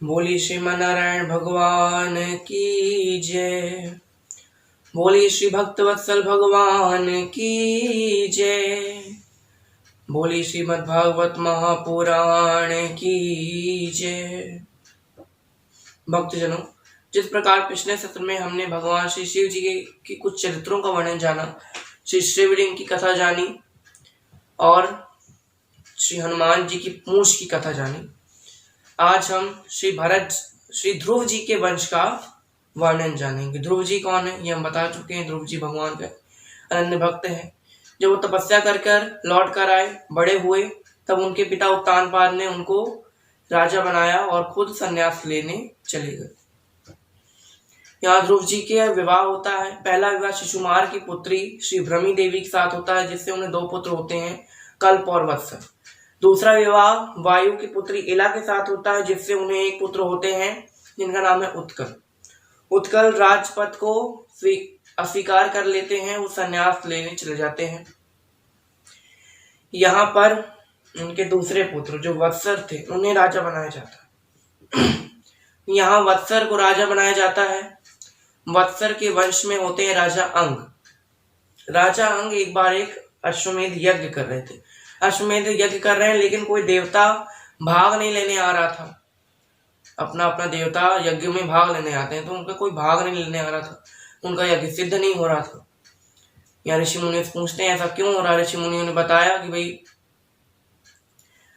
बोली श्रीमन्नारायण भगवान की जय। बोली श्री भक्तवत्सल भगवान की जय। बोली श्रीमद् भागवत महापुराण की जय। भक्तजनों, जिस प्रकार पिछले सत्र में हमने भगवान श्री शिव जी के कुछ चरित्रों का वर्णन जाना, श्री शिवलिंग की कथा जानी और श्री हनुमान जी की पूंछ की कथा जानी, आज हम श्री ध्रुव जी के वंश का वर्णन जानेंगे। ध्रुव जी कौन है ये हम बता चुके हैं। ध्रुव जी भगवान के अनन्य भक्त हैं। जब वो तपस्या कर लौट कर आए, बड़े हुए, तब उनके पिता उत्तानपाद ने उनको राजा बनाया और खुद संन्यास लेने चले गए। यहाँ ध्रुव जी के विवाह होता है। पहला विवाह शिशुमार की पुत्री श्री भ्रमी देवी के साथ होता है, जिससे उन्हें 2 पुत्र होते हैं, कल्प और वत्स। दूसरा विवाह वायु की पुत्री इला के साथ होता है, जिससे उन्हें 1 पुत्र होते हैं, जिनका नाम है उत्कल। उत्कल राजपद को अस्वीकार कर लेते हैं, वो संन्यास लेने चले जाते हैं। यहाँ पर उनके दूसरे पुत्र जो वत्सर थे, उन्हें राजा बनाया जाता है। यहाँ वत्सर को राजा बनाया जाता है। वत्सर के वंश में होते हैं राजा अंग। राजा अंग एक बार एक अश्वमेध यज्ञ कर रहे थे। अश्वमेध यज्ञ कर रहे हैं, लेकिन कोई देवता भाग नहीं लेने आ रहा था। अपना देवता यज्ञ में भाग लेने आते हैं, तो उनका कोई भाग नहीं लेने आ रहा था। उनका यज्ञ सिद्ध नहीं हो रहा था। यहाँ ऋषि मुनि पूछते हैं ऐसा क्यों हो रहा है। ऋषि मुनियों ने बताया कि भाई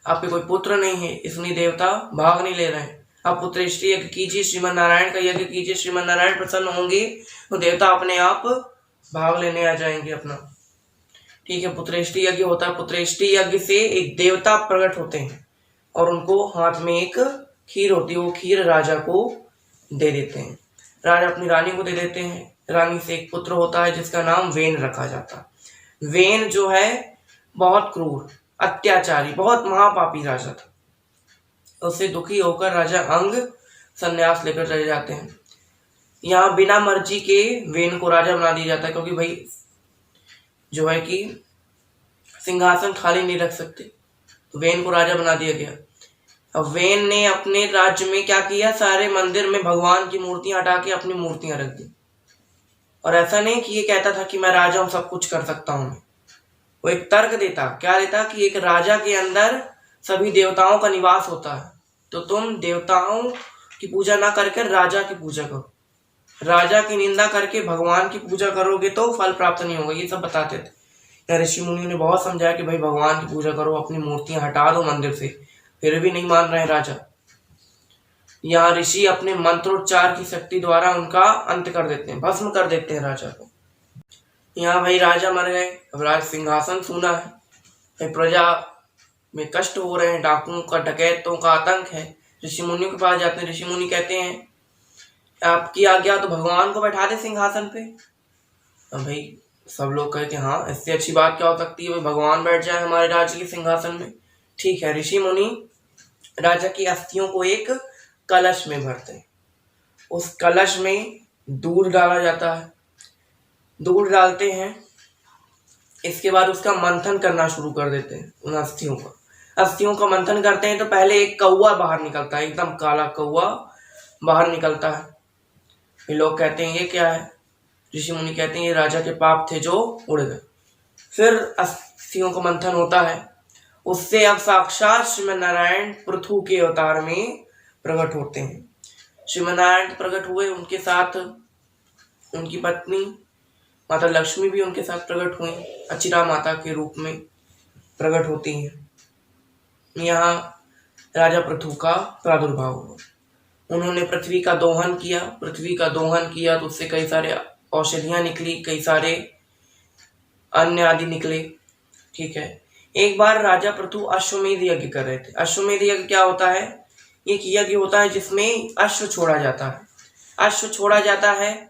आपके कोई पुत्र नहीं है, इसलिए देवता भाग नहीं ले रहे हैं। आप पुत्रेष्टि यज्ञ कीजिए, श्रीमन नारायण का यज्ञ कीजिए। श्रीमन नारायण प्रसन्न होंगे तो देवता अपने आप भाग लेने आ जाएंगे अपना। ठीक है, पुत्रेष्टि यज्ञ होता है। पुत्रेष्टि यज्ञ से एक देवता प्रकट होते हैं और उनको हाथ में एक खीर होती है, वो खीर राजा को दे देते हैं। राजा अपनी रानी को दे देते हैं। रानी से एक पुत्र होता है जिसका नाम वेन रखा जाता है। वेन जो है बहुत क्रूर, अत्याचारी, बहुत महापापी राजा था। उससे दुखी होकर राजा अंग संन्यास लेकर चले जाते हैं। यहाँ बिना मर्जी के वेन को राजा बना दिया जाता है, क्योंकि भाई जो है कि सिंहासन खाली नहीं रख सकते, तो वेन को राजा बना दिया गया। अब वेन ने अपने राज्य में क्या किया, सारे मंदिर में भगवान की मूर्तियां हटा के अपनी मूर्तियां रख दी। और ऐसा नहीं कि ये कहता था कि मैं राजा हूं, सब कुछ कर सकता हूं। वो एक तर्क देता, क्या देता कि एक राजा के अंदर सभी देवताओं का निवास होता है, तो तुम देवताओं की पूजा ना करके राजा की पूजा करो। राजा की निंदा करके भगवान की पूजा करोगे तो फल प्राप्त नहीं होगा। ये सब बताते थे। ऋषि मुनि ने बहुत समझाया कि भाई भगवान की पूजा करो, अपनी मूर्तियां हटा दो मंदिर से, फिर भी नहीं मान रहे राजा। यहाँ ऋषि अपने मंत्रोच्चार की शक्ति द्वारा उनका अंत कर देते हैं, भस्म कर देते हैं राजा को। यहाँ भाई राजा मर गए, अब राज सिंहासन सूना है, प्रजा में कष्ट हो रहे हैं, डाकुओं का, डकैतों का आतंक है। ऋषि मुनि के पास जाते हैं। ऋषि मुनि कहते हैं आपकी आज्ञा तो भगवान को बैठा दे सिंहासन पे। अब भाई सब लोग कहते हैं हाँ, इससे अच्छी बात क्या हो सकती है, भगवान बैठ जाए हमारे राज्य के सिंहासन में। ठीक है, ऋषि मुनि राजा की अस्थियों को एक कलश में भरते हैं। उस कलश में दूध डाला जाता है। दूध डालते हैं, इसके बाद उसका मंथन करना शुरू कर देते हैं। उन अस्थियों का मंथन करते हैं तो पहले एक कौवा बाहर निकलता है, एकदम काला कौवा बाहर निकलता है। ये लोग कहते हैं ये क्या है। ऋषि मुनि कहते हैं ये राजा के पाप थे जो उड़ गए। फिर अस्थियों का मंथन होता है, उससे अब साक्षात श्रीमन नारायण पृथु के अवतार में प्रकट होते हैं। श्रीमन नारायण प्रकट हुए, उनके साथ उनकी पत्नी माता लक्ष्मी भी उनके साथ प्रकट हुई, अचिरा माता के रूप में प्रकट होती हैं। यहाँ राजा पृथु का प्रादुर्भाव हुआ। उन्होंने पृथ्वी का दोहन किया तो उससे कई सारे औषधियां निकली, कई सारे अन्न आदि निकले। ठीक है, एक बार राजा पृथु अश्वमेध यज्ञ कर रहे थे। अश्वमेध यज्ञ क्या होता है, एक यज्ञ होता है जिसमें अश्व छोड़ा जाता है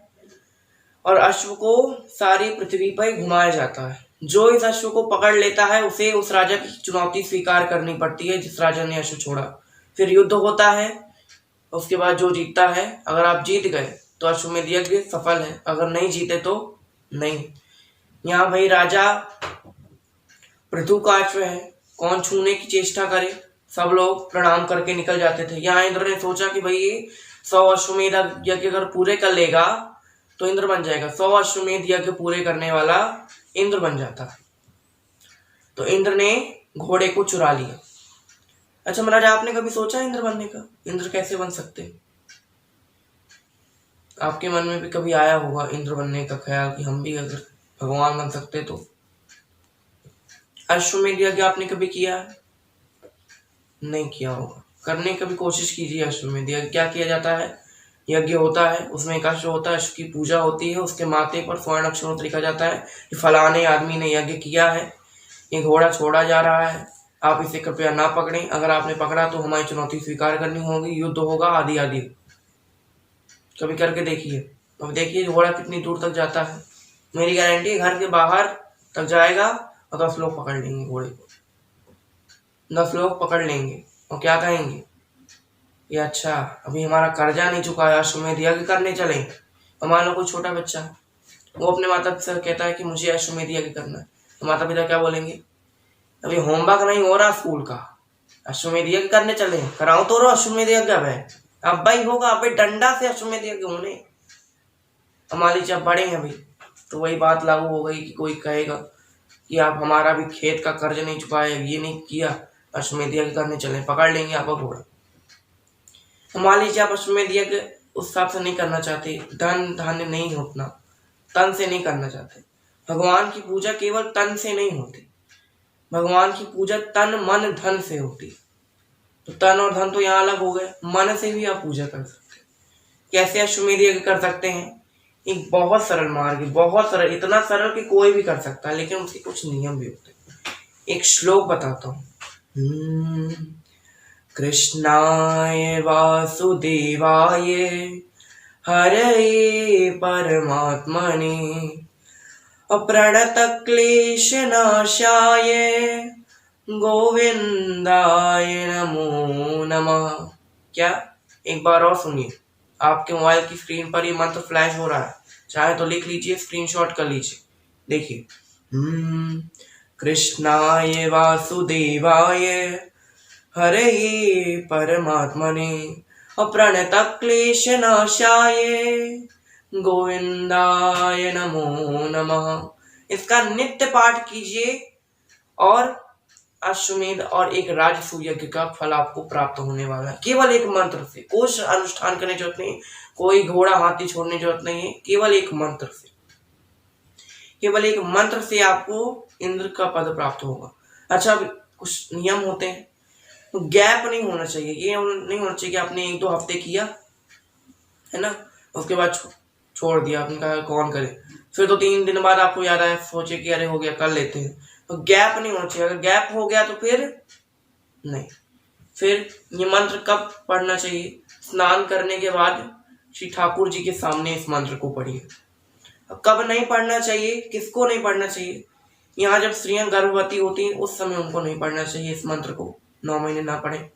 और अश्व को सारी पृथ्वी पर घुमाया जाता है। जो इस अश्व को पकड़ लेता है उसे उस राजा की चुनौती स्वीकार करनी पड़ती है जिस राजा ने अश्व छोड़ा। फिर युद्ध होता है, उसके बाद जो जीतता है, अगर आप जीत गए तो अश्वमेध यज्ञ सफल है, अगर नहीं जीते तो नहीं। यहाँ भाई राजा पृथु का अश्व है, कौन छूने की चेष्टा करे, सब लोग प्रणाम करके निकल जाते थे। यहाँ इंद्र ने सोचा कि भाई ये 100 अश्वमेध यज्ञ अगर पूरे कर लेगा तो इंद्र बन जाएगा। 100 अश्वमेध यज्ञ पूरे करने वाला इंद्र बन जाता। तो इंद्र ने घोड़े को चुरा लिया। अच्छा महाराज, आपने कभी सोचा इंद्र बनने का? इंद्र कैसे बन सकते? आपके मन में भी कभी आया होगा इंद्र बनने का ख्याल कि हम भी अगर भगवान बन सकते तो? अश्वमेध यज्ञ आपने कभी किया? नहीं किया होगा। करने की कभी कोशिश कीजिए। अश्वमेध यज्ञ क्या किया जाता है? यज्ञ होता है, उसमें एक अश्व होता है, अश्व की पूजा होती है, उसके माथे पर स्वर्ण अक्षरों से लिखा जाता है कि फलाने आदमी ने यज्ञ किया है, ये घोड़ा छोड़ा जा रहा है, आप इसे कृपया ना पकड़ें, अगर आपने पकड़ा तो हमारी चुनौती स्वीकार करनी होगी, युद्ध होगा, आदि आदि। कभी करके देखिए। अब देखिए घोड़ा कितनी दूर तक जाता है। मेरी गारंटी घर के बाहर तक जाएगा और 10 लोग पकड़ लेंगे घोड़े को। 10 लोग पकड़ लेंगे और क्या कहेंगे, ये अच्छा अभी हमारा कर्जा नहीं चुकाया, अश्वमेध यज्ञ करने चले। और मान लो कोई छोटा बच्चा वो अपने माता पिता से कहता है कि मुझे अश्वमेध यज्ञ करना है, तो माता पिता क्या बोलेंगे, अभी होमवर्क नहीं हो रहा स्कूल का, अश्वमेध यज्ञ करने चले, कराओ तो अश्वमेध यज्ञ। अब भाई होगा, अभी डंडा से अश्वमेध यज्ञ होने। हमारी जब बड़े हैं भाई तो वही बात लागू हो गई कि कोई कहेगा कि आप हमारा भी खेत का कर्ज नहीं चुकाए, ये नहीं किया, अश्वमेध यज्ञ करने चले, पकड़ लेंगे आपका घोड़ा। मान लीजिए आप अश्वमेध यज्ञ उस हिसाब से नहीं करना चाहते, धन धान्य नहीं उतना, तन से नहीं करना चाहते। भगवान की पूजा केवल तन से नहीं होती, भगवान की पूजा तन मन धन से होती। तो तन और धन तो यहाँ अलग हो गए, मन से भी आप पूजा कर सकते हैं। कैसे अश्वमेध यज्ञ कर सकते हैं? एक बहुत सरल मार्ग है, बहुत सरल, इतना सरल कि कोई भी कर सकता है, लेकिन उसके कुछ नियम भी होते हैं। एक श्लोक बताता हूँ। कृष्णाय वासुदेवाय हरये परमात्मने अप्रणतक्लेशनाशाय गोविंदाय नमो नमः। क्या? एक बार और सुनिए। आपके मोबाइल की स्क्रीन पर ये मंत्र फ्लैश हो रहा है, चाहे तो लिख लीजिए, स्क्रीनशॉट कर लीजिए। देखिए, कृष्णाय वासुदेवाय हरये परमात्मने अप्रणतक्लेशनाशाय गोविंदाय नमो नमः। इसका नित्य पाठ कीजिए और अश्वमेध और एक राजसूय यज्ञ का फल आपको प्राप्त होने वाला है, केवल एक मंत्र से। कुछ अनुष्ठान करने की जरूरत नहीं, कोई घोड़ा हाथी छोड़ने की जरूरत नहीं है, केवल एक मंत्र से, केवल एक मंत्र से आपको इंद्र का पद प्राप्त होगा। अच्छा, अब कुछ नियम होते हैं, तो गैप नहीं होना चाहिए। ये नहीं होना चाहिए कि आपने 1-2 हफ्ते किया है ना, उसके बाद छोड़ दिया, आपने कहा कौन करे, फिर 2-3 दिन बाद आपको याद आया, सोचे कि अरे हो गया कर लेते हैं। तो गैप नहीं होना चाहिए। अगर गैप हो गया तो फिर नहीं। फिर ये मंत्र कब पढ़ना चाहिए? स्नान करने के बाद श्री ठाकुर जी के सामने इस मंत्र को पढ़िए। कब नहीं पढ़ना चाहिए? किसको नहीं पढ़ना चाहिए? यहाँ जब स्त्रियां गर्भवती होती हैं उस समय उनको नहीं पढ़ना चाहिए इस मंत्र को, 9 महीने ना पढ़े।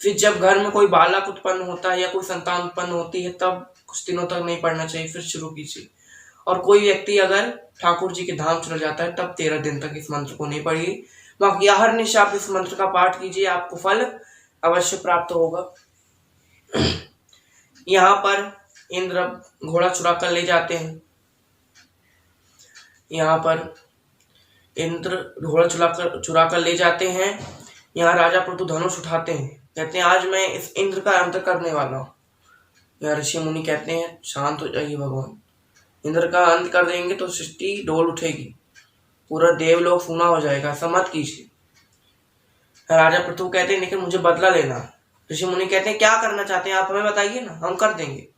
फिर जब घर में कोई बालक उत्पन्न होता है या कोई संतान उत्पन्न होती है तब कुछ दिनों तक नहीं पढ़ना चाहिए, फिर शुरू कीजिए। और कोई व्यक्ति अगर ठाकुर जी के धाम चला जाता है तब 13 दिन तक इस मंत्र को नहीं पढ़िए। बाकी हर निशा आप इस मंत्र का पाठ कीजिए, आपको फल अवश्य प्राप्त होगा। यहाँ पर इंद्र घोड़ा चुरा कर ले जाते हैं, यहाँ पर इंद्र घोड़ा चुरा कर ले जाते हैं। यहाँ राजा प्रतु धनुष उठाते हैं, कहते हैं आज मैं इस इंद्र का अंत करने वाला हूँ। यहाँ ऋषि मुनि कहते हैं शांत हो जाइए भगवान, इंद्र का अंत कर देंगे तो सृष्टि डोल उठेगी, पूरा देवलोक सूना हो जाएगा, ऐसा मत कीजिए। राजा प्रतु कहते हैं लेकिन मुझे बदला लेना। ऋषि मुनि कहते हैं क्या करना चाहते हैं आप हमें बताइए ना, हम कर देंगे।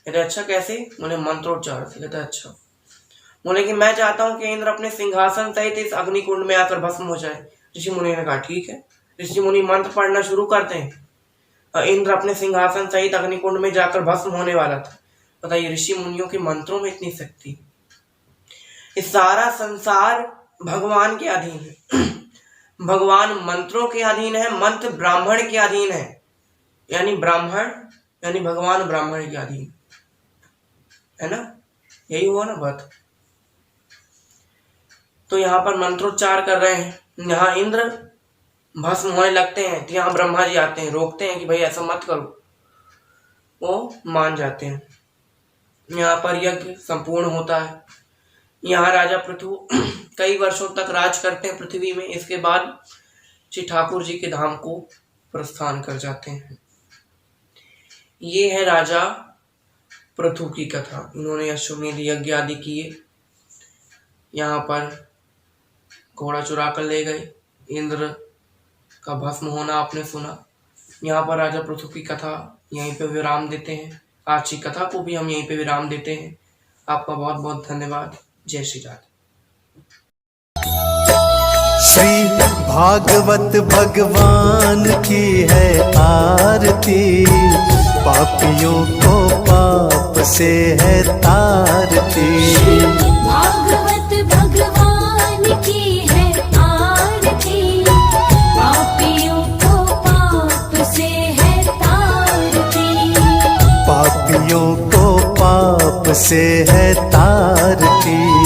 कहते अच्छा कैसे? बोले मंत्रोच्चार से। कहते अच्छा। बोले कि मैं चाहता हूं कि इंद्र अपने सिंहासन सहित इस अग्निकुंड में आकर भस्म हो जाए। ऋषि मुनि ने कहा ठीक है। ऋषि मुनि मंत्र पढ़ना शुरू करते हैं, इंद्र अपने सिंहासन सहित अग्निकुंड में जाकर भस्म होने वाला था। बताइए ऋषि मुनियों के मंत्रों में इतनी शक्ति। इस सारा संसार भगवान के अधीन है, भगवान मंत्रों के अधीन है, मंत्र ब्राह्मण के अधीन है, यानी ब्राह्मण यानी भगवान ब्राह्मण के अधीन है ना, यही हुआ ना बात। तो यहाँ पर मंत्रोच्चार कर रहे हैं। यहाँ इंद्र भस्म होने लगते हैं तो यहाँ ब्रह्मा जी आते हैं, रोकते हैं कि भाई ऐसा मत करो, वो मान जाते हैं। यहाँ पर यज्ञ संपूर्ण होता है। यहाँ राजा पृथु कई वर्षों तक राज करते हैं पृथ्वी में। इसके बाद श्री ठाकुर जी के धाम को प्रस्थान कर जाते हैं। ये है राजा पृथु की कथा। इन्होंने अश्वमेध यज्ञ आदि किए। यहाँ पर घोड़ा चुरा कर ले गए, इंद्र का भस्म होना आपने सुना। यहाँ पर राजा पृथु की कथा यहीं पे विराम देते हैं। आज की कथा को भी हम यहीं पे विराम देते हैं। आपका बहुत बहुत धन्यवाद। जय श्री राधे। श्री भागवत भगवान की है आरती, पापियों को पाप से है तारती। भागवत भगवान की है आरती, पापियों को पाप से है तारती। पापियों को पाप से है तारती।